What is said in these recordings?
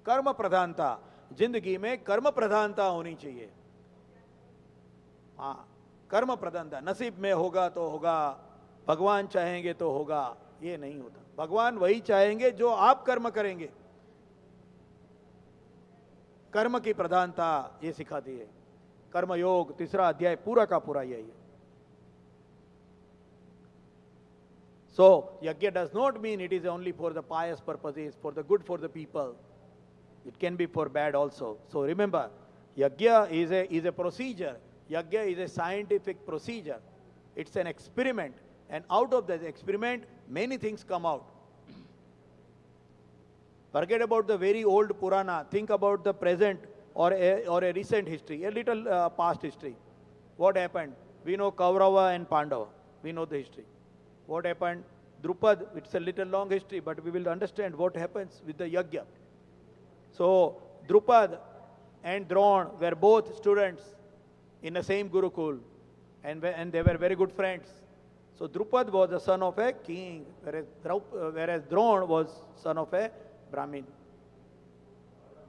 कर्म प्रधानता, जिंदगी में कर्म प्रधानता होनी चाहिए। हाँ, कर्म प्रधानता, नसीब में होगा तो होगा, भगवान चाहेंगे तो होगा, ये नहीं होता। भगवान वही चाहेंगे जो आप कर्म करेंगे। कर्म की प्रधानता ये सिखाती है कर्मयोग, तीसरा अध्याय पूरा का पूरा यही है। So, yajna does not mean it is only for the pious purposes, for the good for the people. It can be for bad also. So remember, yajna is a procedure. Yajna is a scientific procedure. It's an experiment. And out of that experiment, many things come out. Forget about the very old Purana. Think about the present or a recent history, a little past history. What happened? We know Kaurava and Pandava. We know the history. What happened? Drupad, it's a little long history, but we will understand what happens with the yajna. So, Drupad and Drona were both students in the same Gurukul, and they were very good friends. So, Drupad was the son of a king, whereas Drona was son of a Brahmin.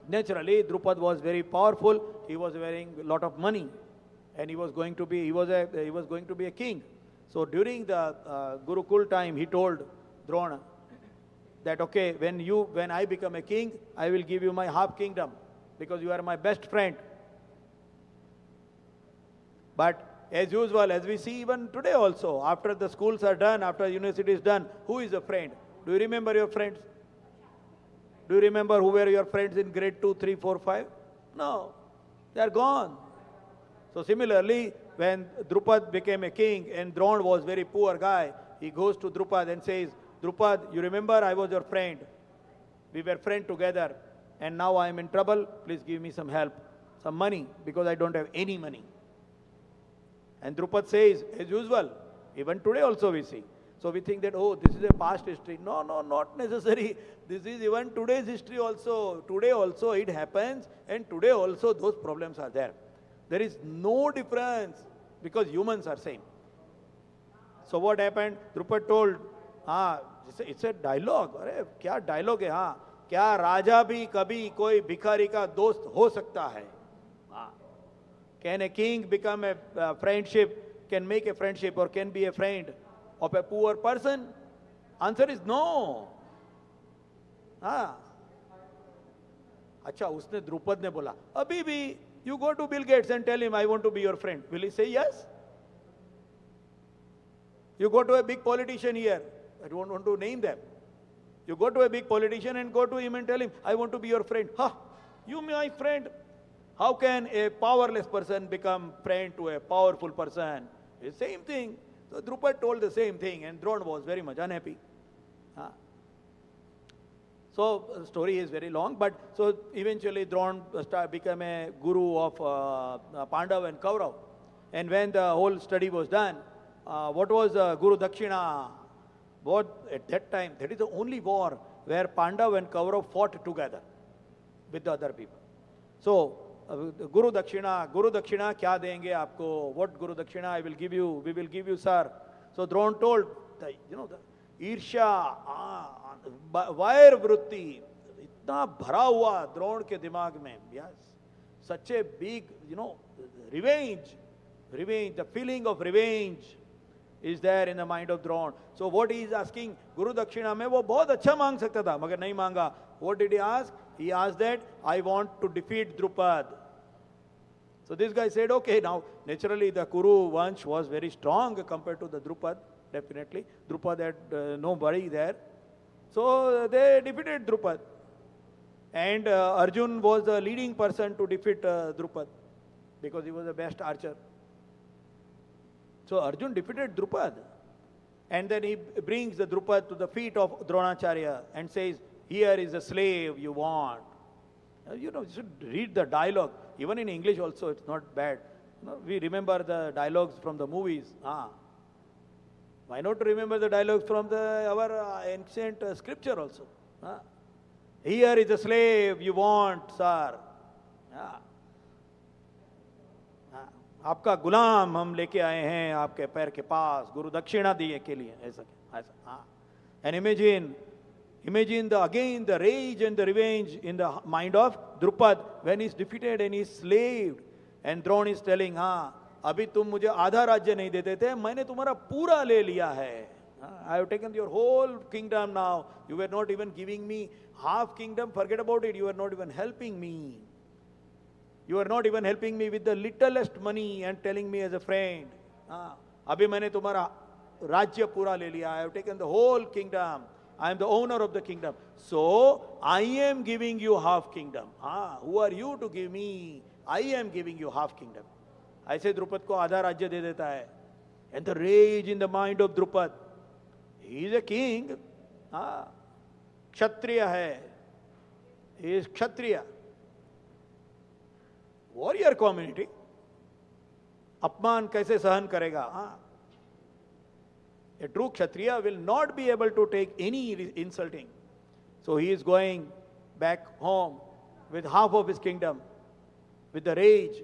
Naturally, Drupad was very powerful. He was wearing a lot of money, and he was going to be a king. So during the Gurukul time, he told Drona that, okay, when I become a king, I will give you my half kingdom because you are my best friend. But as usual, as we see even today also, after the schools are done, after university is done, who is a friend? Do you remember your friends? Do you remember who were your friends in grade 2, 3, 4, 5? No, they are gone. So similarly, when Drupad became a king and Drona was very poor guy, he goes to Drupad and says, Drupad, you remember I was your friend. We were friends together and now I am in trouble. Please give me some help, some money, because I don't have any money. And Drupad says, as usual, even today also we see. So we think that, oh, this is a past history. No, not necessary. This is even today's history also. Today also it happens, and today also those problems are there. There is no difference because humans are same. So what happened? Drupad told, it's a dialogue. अरे क्या dialogue है? हाँ, क्या राजा भी कभी कोई भिखारी का दोस्त हो सकता है? Can a king become a friendship? Can make a friendship or can be a friend of a poor person? Answer is no. हाँ. अच्छा, उसने द्रुपद ने बोला, अभी भी you go to Bill Gates and tell him, I want to be your friend. Will he say yes? You go to a big politician here. I don't want to name them. You go to a big politician and go to him and tell him, I want to be your friend. You my friend. How can a powerless person become friend to a powerful person? It's the same thing. So Drupad told the same thing and Drona was very much unhappy. So the story is very long, but so eventually Drona became a guru of Pandav and Kaurav. And when the whole study was done, what was Guru Dakshina? What at that time, that is the only war where Pandav and Kaurav fought together with the other people. So Guru Dakshina kya denge aapko? What Guru Dakshina I will give you? We will give you, sir. So Drona told, the ईर्ष्या, wire वृत्ति इतना भरा हुआ द्रोण के दिमाग में, yes, such a big, revenge, the feeling of revenge is there in the mind of Drona. So what he is asking, Guru Dakshina में वो बहुत अच्छा मांग सकता था, मगर नहीं मांगा. What did he ask? He asked that, I want to defeat Drupad. So this guy said, okay, now naturally the Kuru Vansh was very strong compared to the Drupad. Definitely. Drupad had nobody there. So they defeated Drupad. And Arjun was the leading person to defeat Drupad because he was the best archer. So Arjun defeated Drupad. And then he brings the Drupad to the feet of Dronacharya and says, here is a slave you want. You should read the dialogue. Even in English also, it's not bad. We remember the dialogues from the movies. Why not remember the dialogues from our ancient scripture also? Here is a slave you want, sir. आपका गुलाम हम लेके आए हैं आपके पैर के पास, गुरु दक्षिणा दिए के लिए, ऐसा. And imagine Imagine again the rage and the revenge in the mind of Drupad when he's defeated and he's slaved. And Drona is telling, हाँ, अभी तुम मुझे आधा राज्य नहीं देते थे, मैंने तुम्हारा पूरा ले लिया है. I have taken your whole kingdom now. You were not even giving me half kingdom. Forget about it. You were not even helping me. You are not even helping me with the littlest money and telling me as a friend. अभी मैंने तुम्हारा राज्य पूरा ले लिया. I have taken the whole kingdom. I am the owner of the kingdom. So I am giving you half kingdom. Who are you to give me? I am giving you half kingdom. ऐसे द्रुपद को आधा राज्य दे देता है. And the rage in the mind of Drupad. He is a king. क्षत्रिय है. He is Kshatriya. Warrior community. अपमान कैसे सहन करेगा? A true Kshatriya will not be able to take any insulting. So he is going back home with half of his kingdom, with the rage,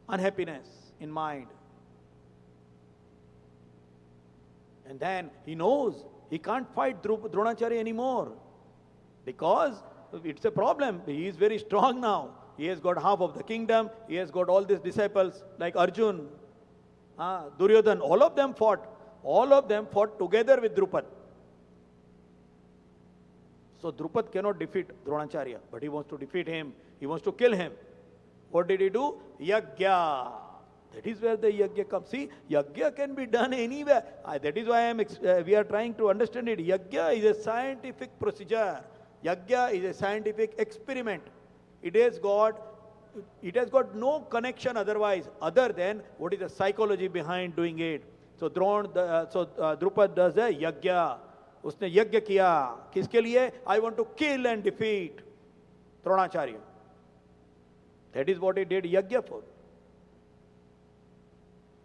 unhappiness in mind. And then he knows he can't fight Dronacharya anymore because it's a problem. He is very strong now. He has got half of the kingdom. He has got all these disciples like Arjun, Duryodhan. All of them fought. All of them fought together with Drupad. So Drupad cannot defeat Dronacharya, but he wants to defeat him. He wants to kill him. What did he do? Yajna. That is where the yajna comes. See, yajna can be done anywhere. That is why we are trying to understand it. Yajna is a scientific procedure. Yajna is a scientific experiment. It has got no connection otherwise, other than what is the psychology behind doing it. So Drupad does a yajna. उसने यज्ञ किया. किसके लिए? I want to kill and defeat Dronacharya. That is what he did yajna for.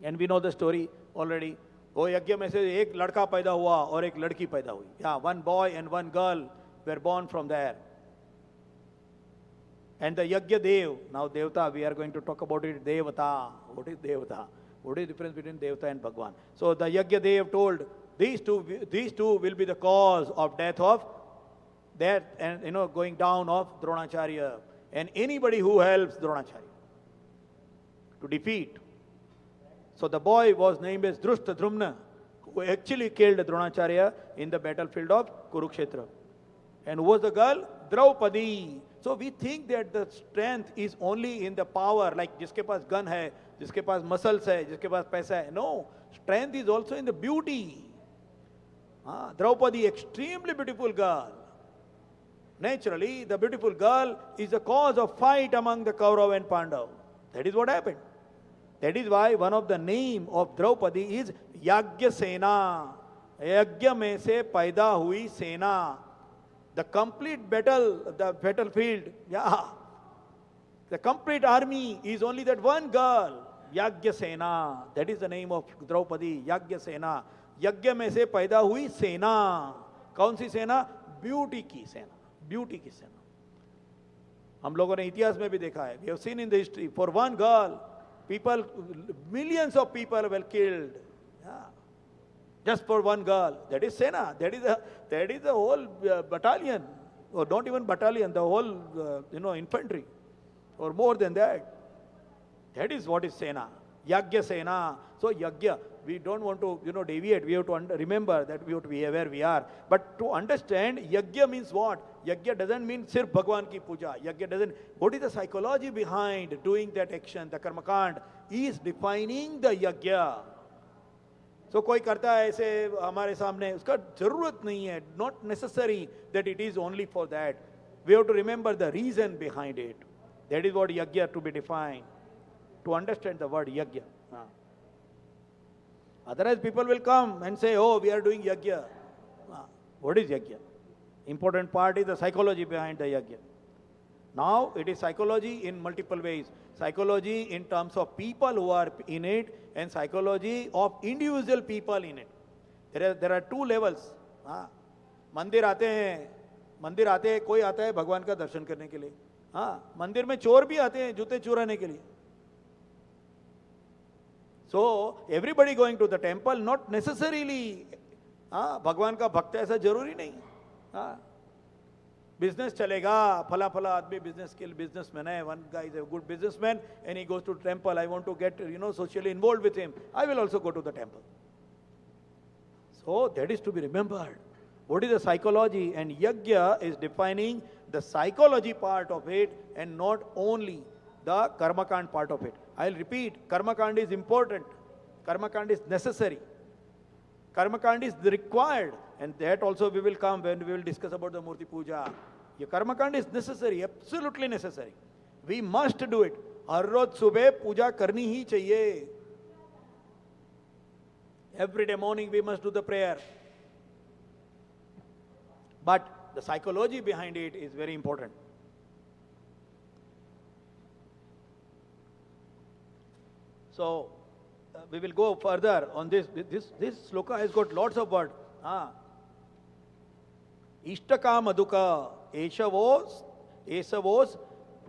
And we know the story already. वो यज्ञ में से एक लड़का पैदा हुआ और एक लड़की पैदा हुई. Yeah, one boy and one girl were born from there. And the Yajna Dev, now Devta, we are going to talk about it, Devata. What is Devata? What is the difference between Devta and Bhagwan? So the Yajna Dev told, these two will be the cause of death and going down of Dronacharya. And anybody who helps Dronacharya to defeat. So the boy was named as Drushtadrumna, who actually killed Dronacharya in the battlefield of Kurukshetra. And who was the girl? Draupadi. So we think that the strength is only in the power, like जिसके पास gun है, जिसके पास muscles है, जिसके पास पैसा है. No, strength is also in the beauty. Draupadi, extremely beautiful girl. Naturally, the beautiful girl is the cause of fight among the Kaurav and Pandav. That is what happened. That is why one of the name of Draupadi is Yajna Sena. Yajna में से पैदा हुई सेना. The complete the battlefield, the complete army is only that one girl, Yajna Sena. That is the name of Draupadi, Yajna Sena. Yajna में से पैदा हुई सेना. कौन सी सेना? Beauty की सेना. Beauty की सेना. हम लोगों ने इतिहास में भी देखा है. We have seen in the history, for one girl, millions of people were killed. Just for one girl. That is Sena. That is the whole battalion. Or not even battalion, the whole, infantry. Or more than that. That is what is Sena. Yajna Sena. So Yajna, we don't want to, deviate. We have to remember that we have to be where we are. But to understand, Yajna means what? Yajna doesn't mean sirf Bhagwan ki puja. Yajna doesn't, what is the psychology behind doing that action? The Karmakand is defining the Yajna. So कोई करता है ऐसे हमारे सामने, उसका जरूरत नहीं है. Not necessary that it is only for that. We have to remember the reason behind it. That is what Yajna to be defined. To understand the word Yajna. Otherwise people will come and say, oh, we are doing Yajna. What is Yajna? Important part is the psychology behind the Yajna. Now it is psychology in multiple ways. Psychology in terms of people who are in it and psychology of individual people in it. There are two levels. मंदिर आते हैं, कोई आता है भगवान का दर्शन करने के लिए. मंदिर में चोर भी आते हैं जूते चुराने के लिए. So everybody going to the temple, not necessarily भगवान का भक्त ऐसा जरूरी नहीं. हाँ, business chalega, phala phala admi business skill, businessman hai, one guy is a good businessman and he goes to temple, I want to get, socially involved with him, I will also go to the temple. So that is to be remembered. What is the psychology? And yajna is defining the psychology part of it and not only the karmakand part of it. I'll repeat, karmakand is important, karmakand is necessary, karmakand is required, and that also we will come when we will discuss about the Murti Puja. Your karmakand is necessary, absolutely necessary. We must do it. हर रोज सुबह पूजा करनी ही चाहिए. Every day morning we must do the prayer. But the psychology behind it is very important. So we will go further on this. This shloka has got lots of words. Ishtaka maduka, eshavos,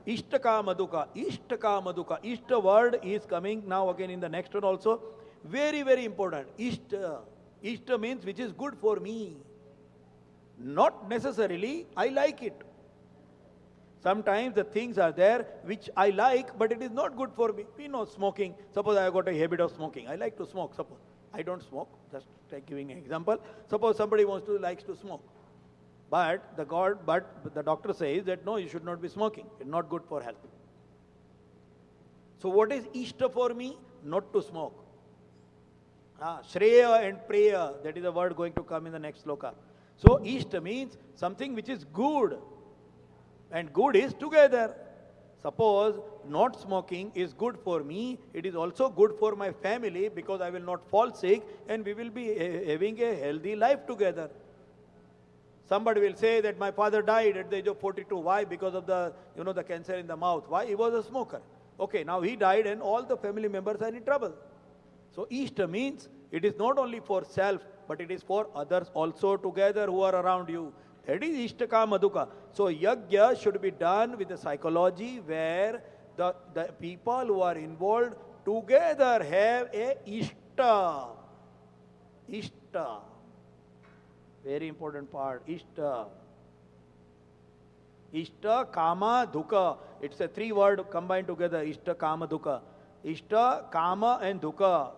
ishtaka maduka, ishtaka maduka. Ishta word is coming now again in the next one also. Very, very important. Ishta means which is good for me. Not necessarily I like it. Sometimes the things are there which I like, but it is not good for me. Smoking. Suppose I have got a habit of smoking. I like to smoke. Suppose I don't smoke. Just giving an example. Suppose somebody likes to smoke. But the doctor says that no, you should not be smoking. It's not good for health. So what is Ishta for me? Not to smoke. Shreya and Preya, that is a word going to come in the next sloka. So Ishta means something which is good. And good is together. Suppose not smoking is good for me, it is also good for my family because I will not fall sick and we will be having a healthy life together. Somebody will say that my father died at the age of 42. Why? Because of the cancer in the mouth. Why? He was a smoker. Okay, now he died and all the family members are in trouble. So Ishta means it is not only for self, but it is for others also together who are around you. That is Ishtaka Maduka. So Yajna should be done with the psychology where the people who are involved together have a Ishta. Ishta. Very important part. Ishta. Ishta, Kama, Dukha. It's a 3-word combined together. Ishta, Kama, Dukha. Ishta, Kama and Dukha.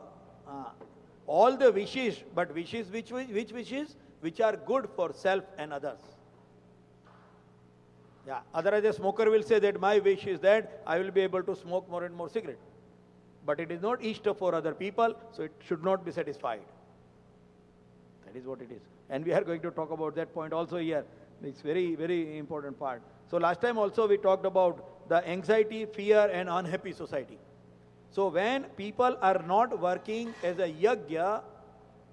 All the wishes, but wishes, which wishes? Which are good for self and others. Yeah, otherwise a smoker will say that my wish is that I will be able to smoke more and more cigarette. But it is not Ishta for other people, so it should not be satisfied. That is what it is. And we are going to talk about that point also here. It's very, very important part. So last time also we talked about the anxiety, fear and unhappy society. So when people are not working as a yajna,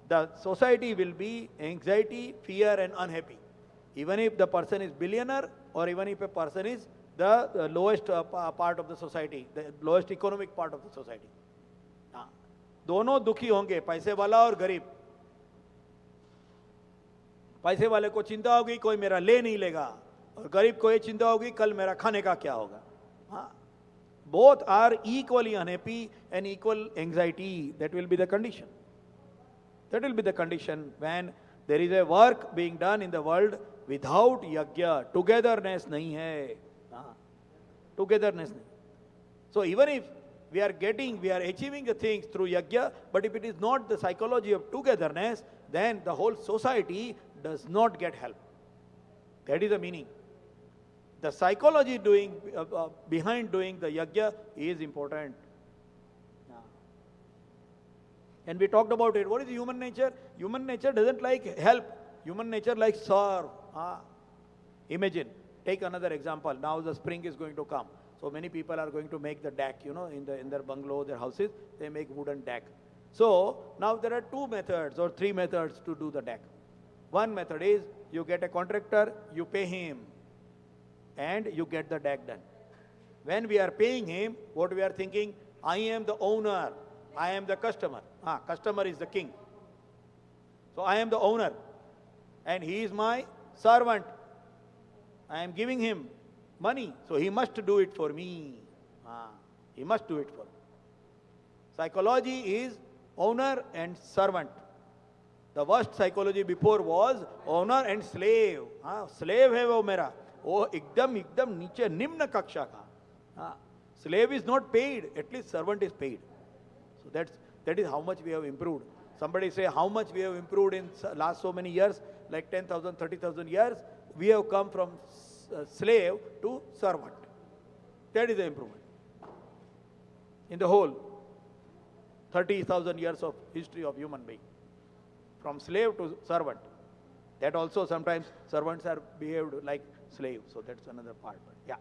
the society will be anxiety, fear and unhappy. Even if the person is billionaire or even if a person is the lowest part of the society, the lowest economic part of the society. दोनों दुखी होंगे, पैसे वाला और गरीब. पैसे वाले को चिंता होगी कोई मेरा ले नहीं लेगा और गरीब को ये चिंता होगी कल मेरा खाने का क्या होगा. Both are equally unhappy and equal anxiety. That will be the condition. That will be the condition when there is a work being done in the world without yajna. Togetherness nahi hai. Togetherness nahi. So even if we are achieving the things through yajna, but if it is not the psychology of togetherness, then the whole society does not get help. That is the meaning. The psychology behind doing the yajna is important. And we talked about it. What is human nature? Human nature doesn't like help. Human nature likes serve. Imagine, take another example. Now the spring is going to come. So many people are going to make the deck, in their bungalow, their houses, they make wooden deck. So now there are 2 methods or 3 methods to do the deck. One method is you get a contractor, you pay him, and you get the deck done. When we are paying him, what we are thinking, I am the owner, I am the customer. Customer is the king. So I am the owner and he is my servant. I am giving him money, so he must do it for me. He must do it for me. Psychology is owner and servant. The worst psychology before was owner and slave. हाँ, slave है वो मेरा, वो एकदम एकदम नीचे निम्न कक्षा का. हाँ, slave is not paid, at least servant is paid. So that is how much we have improved. Somebody say how much we have improved in last so many years, like 10,000, 30,000 years. We have come from slave to servant. That is the improvement. In the whole 30,000 years of history of human being. From slave to servant. That also sometimes servants are behaved like slaves. So that's another part. But yeah.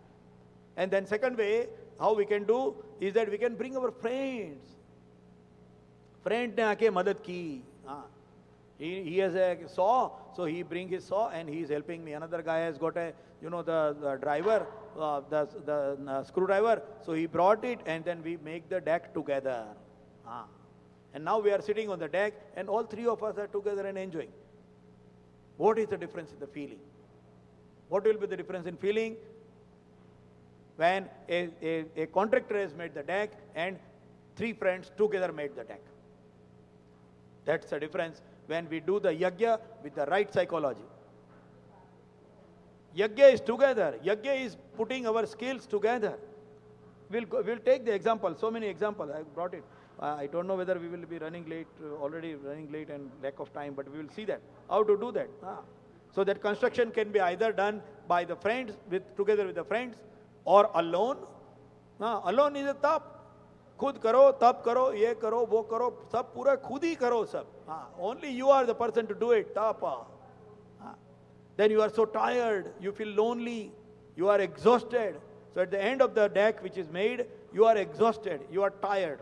And then second way, how we can do is that we can bring our friends. Friend ने आके मदद की. He has a saw, so he bring his saw and he is helping me. Another guy has got a, the driver, the screwdriver, so he brought it and then we make the deck together. And now we are sitting on the deck and all three of us are together and enjoying. What is the difference in the feeling? What will be the difference in feeling? When a contractor has made the deck and three friends together made the deck. That's the difference when we do the yajna with the right psychology. Yajna is together. Yajna is putting our skills together. We'll take the example, so many examples. I brought it. I don't know whether we will be running late, already running late and lack of time, but we will see that, how to do that. So that construction can be either done by the friends, together with the friends, or alone. Alone is a tap. खुद करो, तप करो, ये करो, वो करो, सब पूरा खुद ही करो सब. Only you are the person to do it. Tapa. Then you are so tired, you feel lonely, you are exhausted. So at the end of the deck which is made, you are exhausted, you are tired,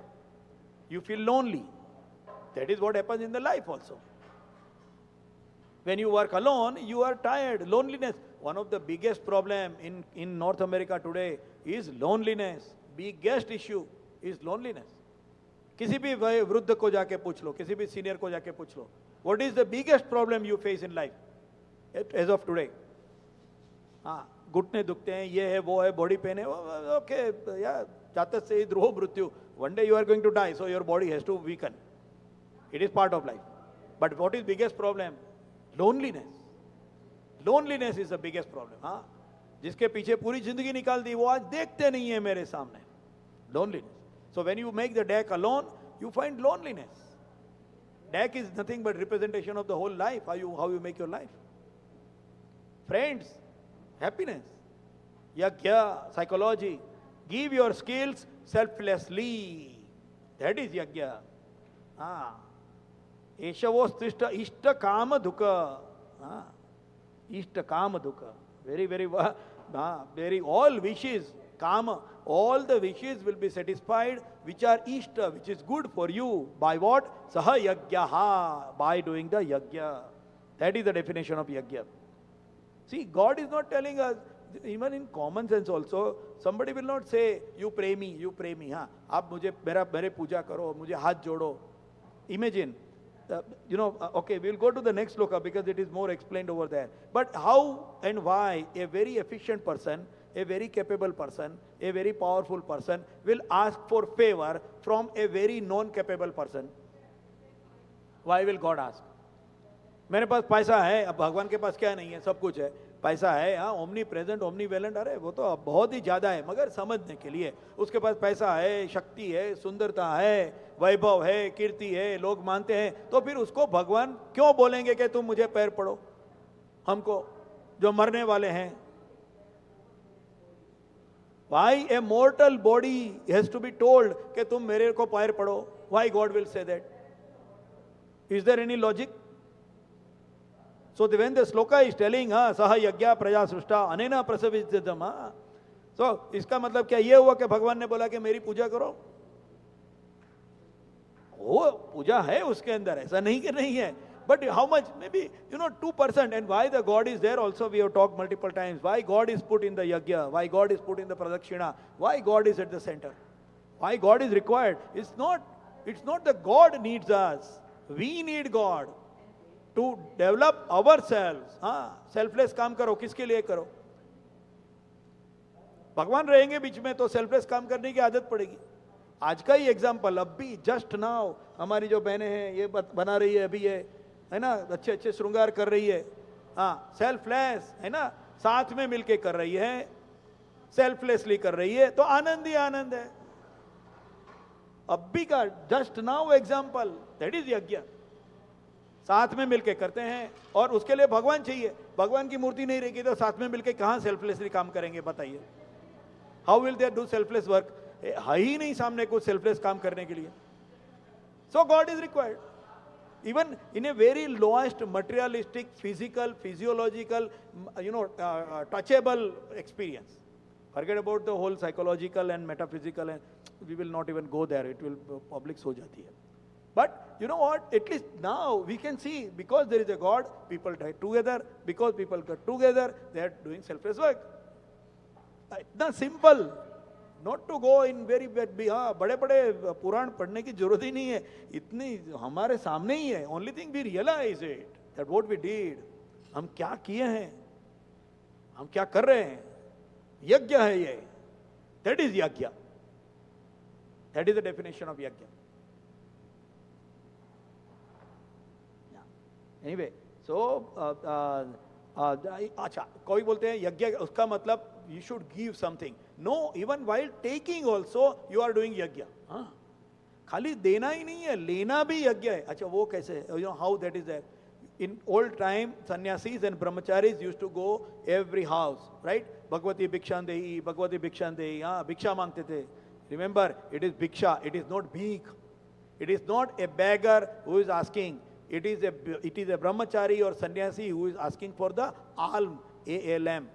you feel lonely. That is what happens in the life also. When you work alone, you are tired. Loneliness. One of the biggest problem in North America today is loneliness. Biggest issue is loneliness. किसी भी वृद्ध को जाके पूछ लो, किसी भी senior को जाके पूछ लो, what is the biggest problem you face in life as of today? घुटने दुखते हैं, ये है, वो है, बॉडी पेन है, okay, yeah, जातक से ही ध्रुव मृत्यु. One day you are going to die, so your body has to weaken. It is part of life. But what is biggest problem? Loneliness. Loneliness is the biggest problem. जिसके पीछे पूरी जिंदगी निकाल दी, वो आज देखते नहीं है मेरे सामने. Loneliness. So when you make the deck alone, you find loneliness. Deck is nothing but representation of the whole life, how you make your life. Friends, happiness. Yajna, psychology. Give your skills selflessly. That is yajna. Eshavostishta ishta kama dukha. Ishta kama dukha. Very, very, all wishes, kama, all the wishes will be satisfied which are ishta, which is good for you. By what? Saha yajnaha, by doing the yajna. That is the definition of yajna. See, God is not telling us, even in common sense also, somebody will not say, you pray me, आप मुझे मेरे पूजा करो, मुझे हाथ जोड़ो. Imagine, okay, we'll go to the next shloka because it is more explained over there. But how and why a very efficient person, a very capable person, a very powerful person will ask for favor from a very non-capable person? Why will God ask? मेरे पास पैसा है, अब भगवान के पास क्या नहीं है, सब कुछ है, पैसा है, ओमनी प्रेजेंट, ओमनी वेलेंट, अरे वो तो बहुत ही ज्यादा है, मगर समझने के लिए उसके पास पैसा है, शक्ति है, सुंदरता है, वैभव है, कीर्ति है, लोग मानते हैं, तो फिर उसको भगवान क्यों बोलेंगे कि तुम मुझे पैर पड़ो, हमको जो मरने वाले हैं? Why a mortal body has to be told कि तुम मेरे को पैर पड़ो? Why God will say that? Is there any logic? So when the shloka is telling, saha yajna praja srushta anena prasavidyam, so इसका मतलब क्या ये हुआ कि भगवान ने बोला कि मेरी पूजा करो? वो पूजा है उसके अंदर, ऐसा नहीं कि नहीं है. But how much? Maybe 2%. And why the God is there also we have talked multiple times. Why God is put in the yajna? Why God is put in the pradakshina? Why God is at the center? Why God is required? It's not that God needs us. We need God to develop ourselves. Selfless काम करो, किसके लिए करो? भगवान रहेंगे बीच में तो selfless काम करने की आदत पड़ेगी. आज का ही एग्जांपल, अब भी जस्ट नाउ हमारी जो बहनें हैं ये बना रही है, अभी ये है ना, अच्छे अच्छे श्रृंगार कर रही है, हाँ, सेल्फलेस, है ना, साथ में मिलके कर रही है, सेल्फलेसली कर रही है, तो आनंद ही आनंद है। अभी का just now example, that is यज्ञ। साथ में मिलके करते हैं, और उसके लिए भगवान चाहिए। भगवान की मूर्ति नहीं रहेगी तो साथ में मिलके कहां सेल्फलेसली काम करेंगे, बताइए? How will they do selfless work? है ही नहीं सामने कुछ सेल्फलेस काम करने के लिए। So god is required even in a very lowest materialistic, physical, physiological, touchable experience. Forget about the whole psychological and metaphysical, and we will not even go there. It will public so jati hai. But you know what? At least now we can see, because there is a God, people die together. Because people get together, they are doing selfless work. It's simple. Not to go in very bad, हाँ, बड़े बड़े पुराण पढ़ने की जरूरत ही नहीं है, इतनी हमारे सामने ही है। Only thing we realize it that what we did, हम क्या किए हैं, हम क्या कर रहे हैं। यज्ञ है ये, दैट इज यज्ञ, that is the definition of यज्ञ। एनीवे, सो अच्छा, कोई बोलते हैं यज्ञ उसका मतलब you should give something. No, even while taking also you are doing yajna. हाँ, खाली देना ही नहीं है, लेना भी यज्ञ है। अच्छा, वो कैसे? You know how that is there? In old time, sannyasis and brahmacharis used to go every house, right? Bhagavati Bhikshandehi, Bhagavati Bhikshandehi, हाँ, भिक्षा मांगते थे। Remember, it is bhiksha, it is not bhik. It is not a beggar who is asking. It is a brahmachari or sannyasi who is asking for the alm, A-L-M,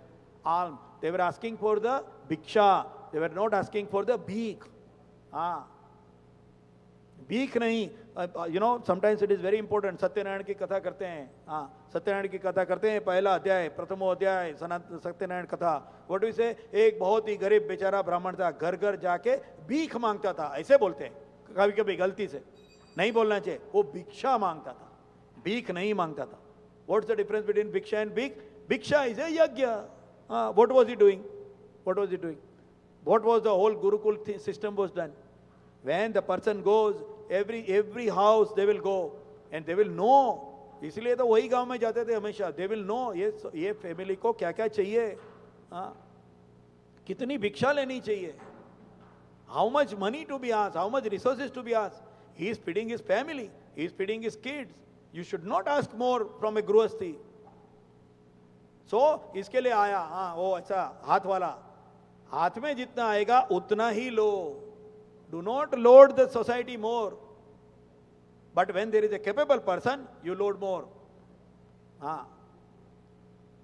alm. They were asking for the bhiksha. They were not asking for the bhik. हाँ, भीख नहीं। You know, sometimes it is very important. Satyanarayan की कथा करते हैं, हाँ, सत्यनारायण की कथा करते हैं, पहला अध्याय, प्रथमो अध्याय, सत्यनारायण कथा। What do we say? एक बहुत ही गरीब बेचारा ब्राह्मण था, घर घर जाके भीख मांगता था, ऐसे बोलते हैं कभी कभी गलती से, नहीं बोलना चाहिए। वो भिक्षा मांगता था, भीख नहीं मांगता था। What's the difference between भिक्षा and भीख? भिक्षा is a yajna. What was he doing? What was he doing? What was the whole Gurukul system was done? When the person goes, every house they will go and they will know. इसलिए तो वही गांव में जाते थे हमेशा। They will know ये family को क्या क्या चाहिए, कितनी भिक्षा लेनी चाहिए, how much money to be asked, how much resources to be asked. He is feeding his family, he is feeding his kids. You should not ask more from a गृहस्थी. So इसके लिए आया, हाँ, वो ऐसा हाथ वाला, हाथ में जितना आएगा उतना ही लो. Do not load the society more. But when there is a capable person, you load more. हाँ,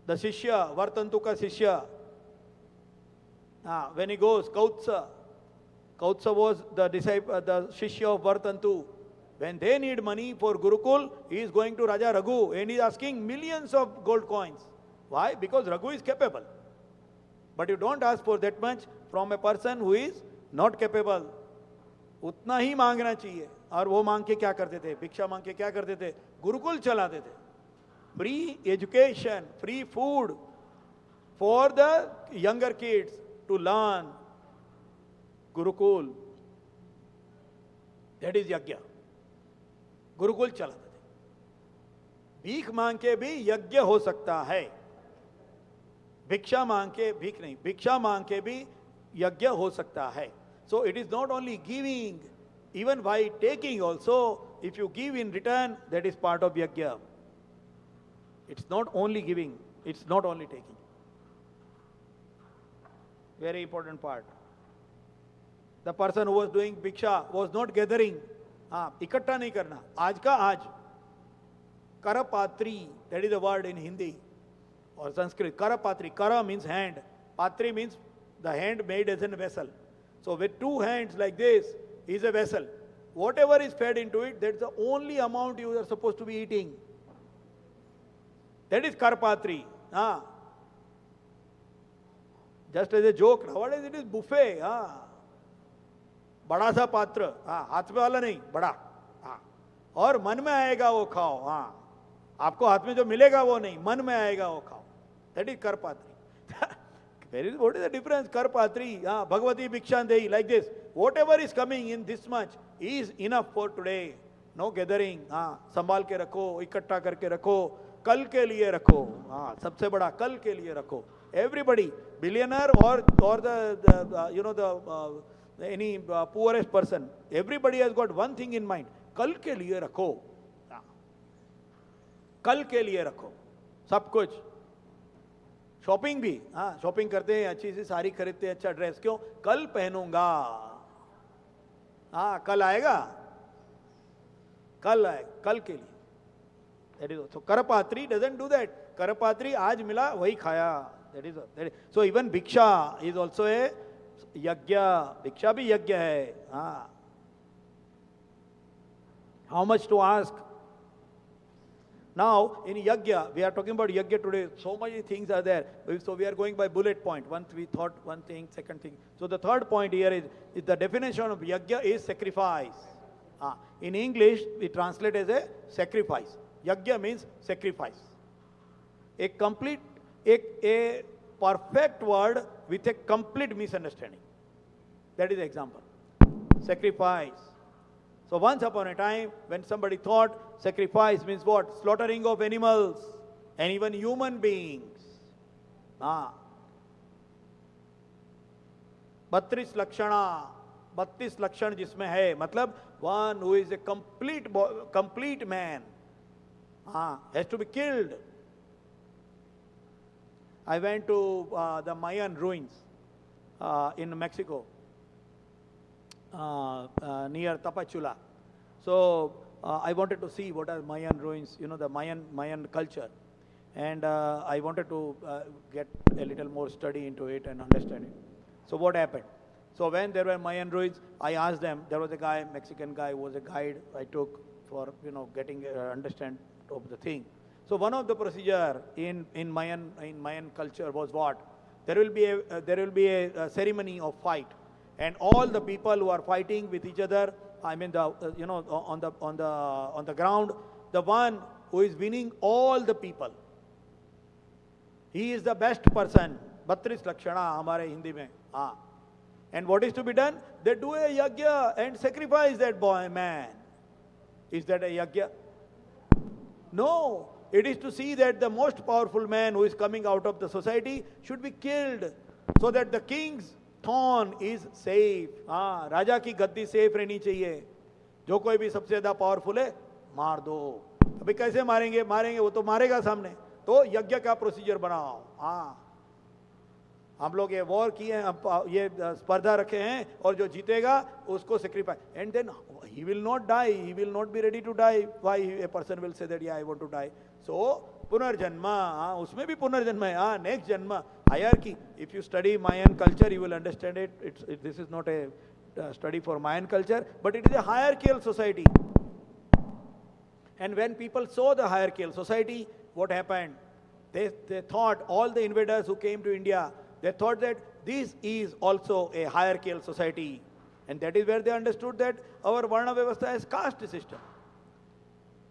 the Shishya, Vartantuka Shishya, when he goes, Kautsa was the disciple, the Shishya of Vartantu. When they need money for Gurukul, he is going to Raja Raghu and he is asking millions of gold coins. Why? Because Raghu is capable. But you don't ask for that much from a person who is not capable. उतना ही मांगना चाहिए. और वो मांग के क्या करते थे? भिक्षा मांग के क्या करते थे? गुरुकुल चलाते थे. Free education, free food for the younger kids to learn. Gurukul. That is yajna. Gurukul चलाते थे. भीख मांग के भी यज्ञ हो सकता है. भिक्षा मांग के, भीख नहीं, भिक्षा मांग के भी यज्ञ हो सकता है. So it is not only giving, even by taking also, if you give in return, that is part of yajna. It's not only giving, it's not only taking. Very important part. The person who was doing bhiksha was not gathering. हाँ, इकट्ठा नहीं करना. आज का आज. Karapatri, that is the word in Hindi or Sanskrit. Karapatri. Kara means hand. Patri means the hand made as a vessel. So with two hands like this is a vessel. Whatever is fed into it, that's the only amount you are supposed to be eating. That is Karapatri. हाँ. Just as a joke, nowadays it is buffet. हाँ. बड़ा सा पात्र, हाँ, हाथ में वाला नहीं, बड़ा, हाँ, और मन में आएगा वो खाओ. हाँ, आपको हाथ में जो मिलेगा वो नहीं, मन में आएगा वो खाओ. That is Karpatri. What is the difference? Karpatri, हाँ, Bhagavati Bhikshandehi, like this. Whatever is coming in this much is enough for today. No gathering, हाँ, संभाल के रखो, इकट्ठा करके रखो, कल के लिए रखो, हाँ, सबसे बड़ा कल के लिए रखो. Everybody, billionaire or the you know the any poorest person, everybody has got one thing in mind, कल के लिए रखो, हाँ, कल के लिए रखो सब कुछ. शॉपिंग भी, हाँ, शॉपिंग करते हैं, अच्छी सी साड़ी खरीदते हैं, अच्छा ड्रेस, क्यों? कल पहनूंगा, हाँ, कल आएगा, कल आएगा, कल के लिए. That is so. Karapatri doesn't do that. Karapatri आज मिला वही खाया. That is so. Even Bhiksha is also a yagya. Bhiksha भी यज्ञ है. हाँ. How much to ask? Now in yagya, we are talking about yagya today. So many things are there. So we are going by bullet point. Once we thought one thing, second thing. So the third point here is the definition of yagya is sacrifice. In English, we translate as a sacrifice. Yagya means sacrifice. A perfect word with a complete misunderstanding. That is the example. Sacrifice. So once upon a time, when somebody thought sacrifice means what? Slaughtering of animals and even human beings. 32 लक्षणा, 32 लक्षण जिसमें है, मतलब one who is a complete man, has to be killed. I went to the Mayan ruins in Mexico, near Tapachula. So I wanted to see what are Mayan ruins, the Mayan culture, and I wanted to get a little more study into it and understand it. So what happened? So when there were Mayan ruins, I asked them. There was a guy, Mexican guy, who was a guide I took for getting understand of the thing. So one of the procedure in Mayan culture was what? There will be a ceremony of fight, and all the people who are fighting with each other, I mean on the ground, the one who is winning all the people, he is the best person. 32 lakshana हमारे हिंदी में, हाँ. And what is to be done? They do a yagya and sacrifice that man. Is that a yagya? No. It is to see that the most powerful man who is coming out of the society should be killed, so that the king's throne is safe. हाँ, राजा की गद्दी safe रहनी चाहिए. जो कोई भी सबसे ज्यादा powerful है, मार दो. अभी कैसे मारेंगे? वो तो मारेगा सामने. तो यज्ञ का प्रोसीजर बनाओ. हाँ, हम लोग ये वॉर किए हैं, ये स्पर्धा रखे हैं, और जो जीतेगा उसको sacrifice. And then he will not die, he will not be ready to die. Why a person will say that, yeah, I want to die? So पुनर्जन्मा, उसमें भी पुनर्जन्म है. Next जन्म, hierarchy. If you study Mayan culture, you will understand it. This is not a study for Mayan culture, but it is a hierarchical society. And when people saw the hierarchical society, what happened? They thought, all the invaders who came to India, they thought that this is also a hierarchical society. And that is where they understood that our Varna Vyavastha is caste system.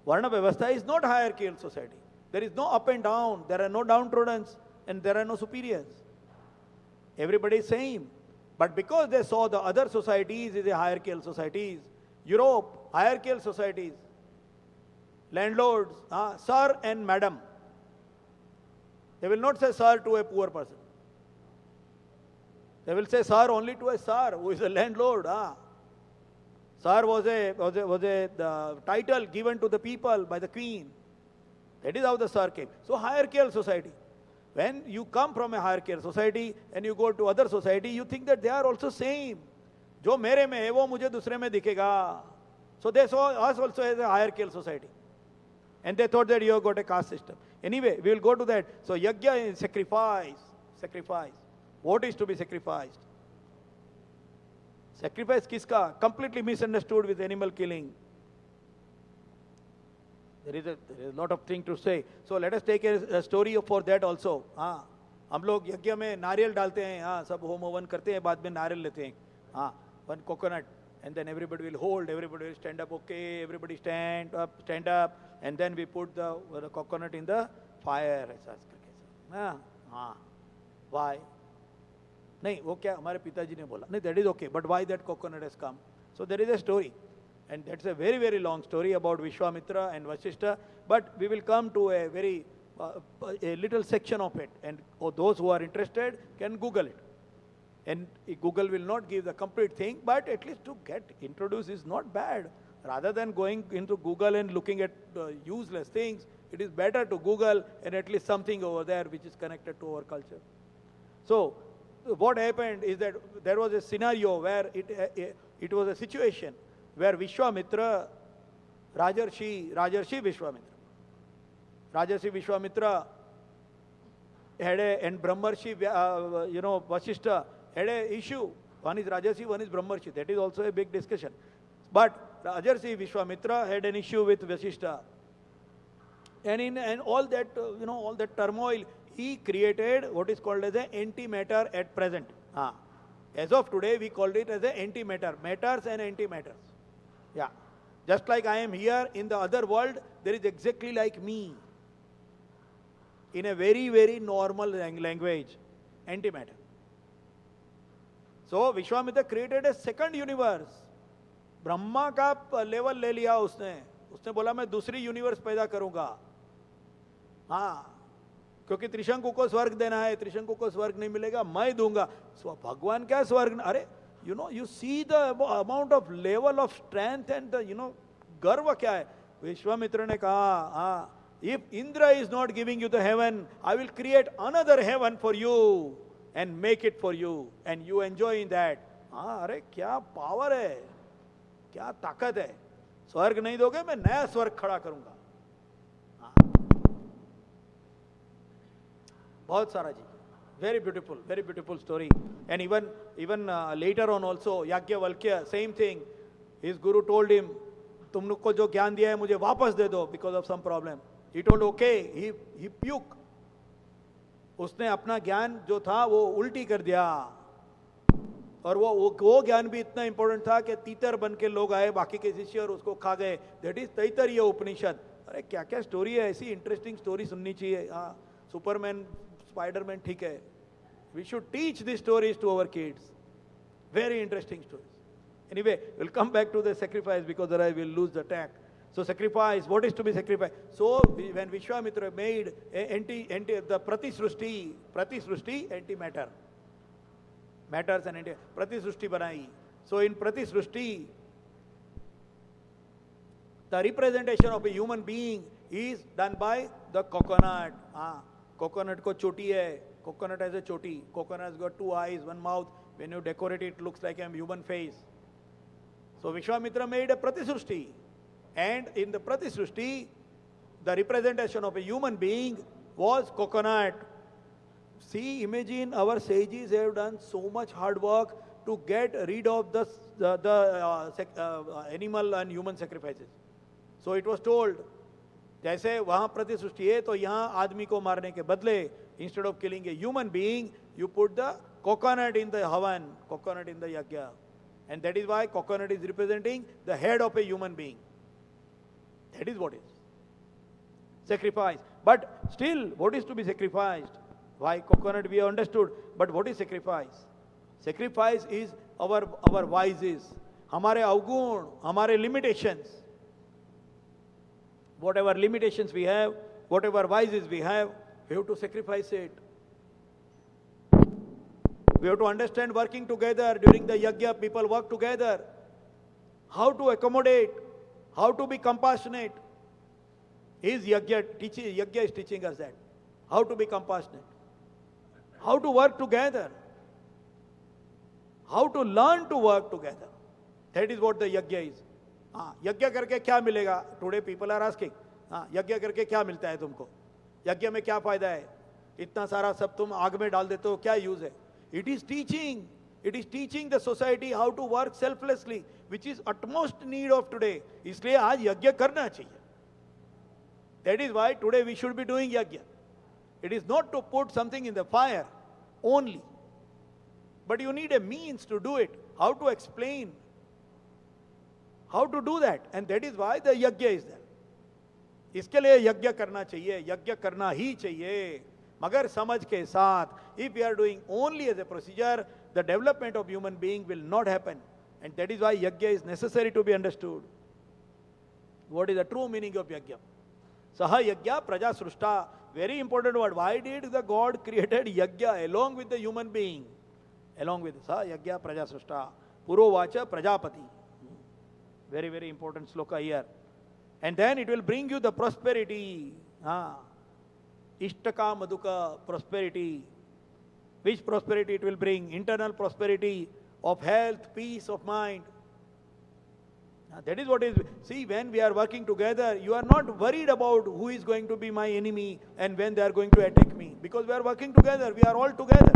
Varna Vyavastha is not hierarchical society. There is no up and down, there are no downtrodden, and there are no superiors. Everybody is same. But because they saw the other societies is a hierarchical societies, Europe, hierarchical societies, landlords, sir and madam. They will not say sir to a poor person. They will say sir only to a sir who is a landlord. Sir was the title given to the people by the queen. That is how the sir came. So hierarchical society. When you come from a hierarchical society and you go to other society, you think that they are also same. जो मेरे में है वो मुझे दूसरे में दिखेगा. So they saw us also as a hierarchical society. And they thought that you have got a caste system. Anyway, we will go to that. So yajna is sacrifice. Sacrifice. What is to be sacrificed? Sacrifice kiska? Completely misunderstood with animal killing. There is a lot of things to say. So let us take a story for that also. हम लोग यज्ञ में नारियल डालते हैं, सब home हवन करते हैं, बाद में नारियल लेते हैं. One coconut, and then everybody will hold, everybody will stand up. Okay, everybody stand up, and then we put the coconut in the fire. Why? नहीं, वो क्या हमारे पिताजी ने बोला. नहीं, that is okay, but why that coconut has come? So there is a story. And that's a very, very long story about Vishwamitra and Vasishtha, but we will come to a very, a little section of it, and those who are interested can Google it. And Google will not give the complete thing, but at least to get introduced is not bad. Rather than going into Google and looking at useless things, it is better to Google and at least something over there which is connected to our culture. So, what happened is that there was a scenario where it was a situation where Vishwamitra, Rajarshi Vishwamitra had and Brahmarshi, Vasishtha had a issue. One is Rajarshi, one is Brahmarshi. That is also a big discussion. But Rajarshi Vishwamitra had an issue with Vasishtha. And all that, all that turmoil, he created what is called as an antimatter at present. As of today, we called it as an antimatter, matters and antimatters. Yeah. Just like I am here in the other world, there is exactly like me. In a very, very normal language, antimatter. So, Vishwamitra created a second universe. Brahma का level ले लिया उसने बोला मैं दूसरी universe पैदा करूंगा. क्योंकि त्रिशंकु को स्वर्ग देना है, त्रिशंकु को स्वर्ग नहीं मिलेगा, मैं दूंगा. भगवान क्या स्वर्ग? अरे you see the amount of level of strength and the गर्व क्या है. विश्वामित्र ने कहा, if Indra is not giving you the heaven, I will create another heaven for you and make it for you and you enjoy in that. अरे क्या power है, क्या ताकत है. स्वर्ग नहीं दोगे, मैं नया स्वर्ग खड़ा करूंगा. बहुत सारा जी. Very beautiful story. And even later on also, Yajnavalkya, same thing. His guru told him, तुम लोग को जो ज्ञान दिया है मुझे वापस दे दो because of some problem. He told okay, he puke. उसने अपना ज्ञान जो था वो उल्टी कर दिया. और वो ज्ञान भी इतना इंपॉर्टेंट था कि तीतर बन के लोग आए, बाकी के शिष्य और उसको खा गए. दैट इज तैतरीय उपनिषद. अरे क्या क्या स्टोरी है, ऐसी इंटरेस्टिंग स्टोरी सुननी चाहिए. सुपरमैन, स्पाइडरमैन ठीक है. We should teach this stories to our kids. Very interesting stories. Anyway, we'll come back to the sacrifice because otherwise we'll lose the track. So sacrifice, what is to be sacrificed? So when Vishwamitra made the Pratisrushti, antimatter, matters and Pratisrushti banai. So in Pratisrushti, the representation of a human being is done by the coconut. Coconut ko choti hai. Coconut has a choti. Coconut has got two eyes, one mouth. When you decorate it, it looks like a human face. So Vishwamitra made a Pratisrushti. And in the Pratisrushti, the representation of a human being was coconut. See, imagine our sages have done so much hard work to get rid of the animal and human sacrifices. So it was told, जैसे वहाँ प्रतिसृष्टि है तो यहाँ आदमी को मारने के बदले, instead of killing a human being, you put the coconut in the havan, coconut in the yajna. And that is why coconut is representing the head of a human being. That is what is sacrifice. But still, what is to be sacrificed? Why coconut we have understood, but what is sacrifice? Sacrifice is our vices, हमारे अवगुण, हमारे limitations. Whatever limitations we have, whatever vices we have to sacrifice it. We have to understand working together. During the yajna, people work together. How to accommodate, how to be compassionate. Yajna is teaching us that. How to be compassionate. How to work together. How to learn to work together. That is what the yajna is. यज्ञ करके क्या मिलेगा? Today people are asking. यज्ञ करके क्या मिलता है तुमको? यज्ञ में क्या फायदा है? इतना सारा सब तुम आग में डाल देते हो, क्या यूज है? It is teaching. It is teaching the society how to work selflessly, which is utmost need of today. इसलिए आज यज्ञ करना चाहिए. That is why today we should be doing yajna. It is not to put something in the fire only, but you need a means to do it. How to explain? How to do that? And that is why the yajna is there. इसके लिए यज्ञ करना चाहिए, यज्ञ करना ही चाहिए, मगर समझ के साथ. If we are doing only as a procedure, the development of human being will not happen. And that is why yajna is necessary to be understood. What is the true meaning of yajna? Saha yajna praja srushta. Very important word. Why did the God created yajna along with the human being? Along with Saha yajna praja srushta. Purovacha prajapati. Very, very important shloka here. And then it will bring you the prosperity. Ishtaka maduka prosperity. Which prosperity it will bring? Internal prosperity of health, peace of mind. That is what is. See, when we are working together, you are not worried about who is going to be my enemy and when they are going to attack me. Because we are working together. We are all together.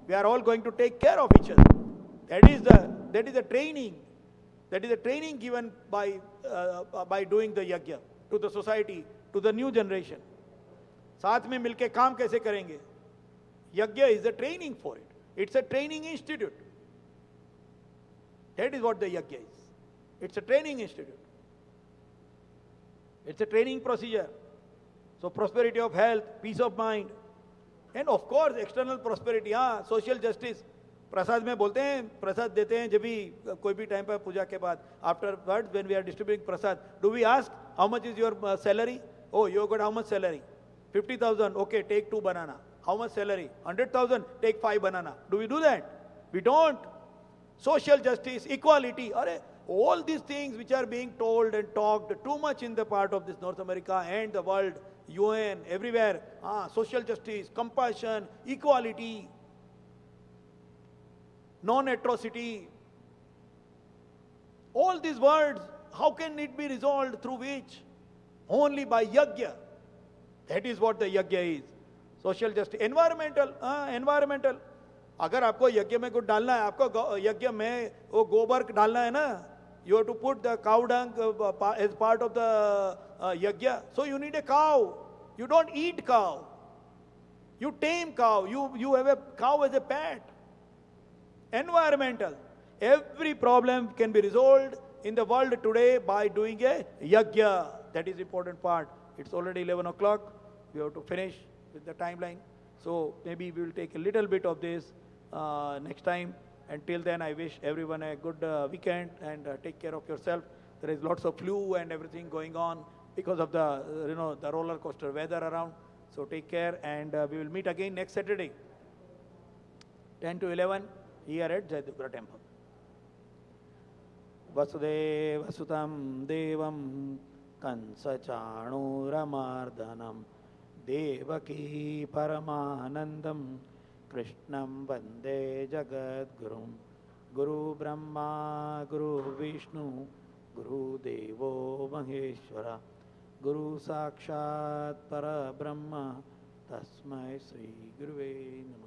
We are all going to take care of each other. That is the training. That is the training given by doing the yajna to the society, to the new generation. साथ में मिलके काम कैसे करेंगे? Yajna is a training for it. It's a training institute. That is what the yajna is. It's a training institute. It's a training procedure. So prosperity of health, peace of mind, and of course external prosperity. Social justice. प्रसाद में बोलते हैं, प्रसाद देते हैं जब भी कोई भी time पर पूजा के बाद. Afterwards, when we are distributing prasad, do we ask how much is your salary? Oh, you got how much salary? 50,000. Okay, take 2 banana. How much salary? 100,000. Take 5 banana. Do we do that? We don't. Social justice, equality. All these things which are being told and talked too much in the part of this North America and the world, UN, everywhere. Social justice, compassion, equality, non-atrocity. All these words, how can it be resolved through which? Only by yajna. That is what the yajna is. Social justice. Environmental. Environmental. अगर आपको यज्ञ में कुछ डालना है, आपको यज्ञ में वो गोबर डालना है ना, you have to put the cow dung as part of the yajna. So you need a cow. You don't eat cow. You tame cow. You have a cow as a pet. Environmental. Every problem can be resolved in the world today by doing a yajna. That is the important part. It's already 11 o'clock. We have to finish with the timeline. So maybe we will take a little bit of this next time. Until then, I wish everyone a good weekend and take care of yourself. There is lots of flu and everything going on because of the the roller coaster weather around. So take care, and we will meet again next Saturday, 10 to 11 here at Jayadupura Temple. Vasudeva Sutam Devam Kansa Chanuramardanam Devaki Paramanandam Krishnam Vande Jagadgurum Guru Brahma Guru Vishnu Guru Devo Maheshwara Guru Sakshat Para Brahma Tasmai Sri Guruve Namah.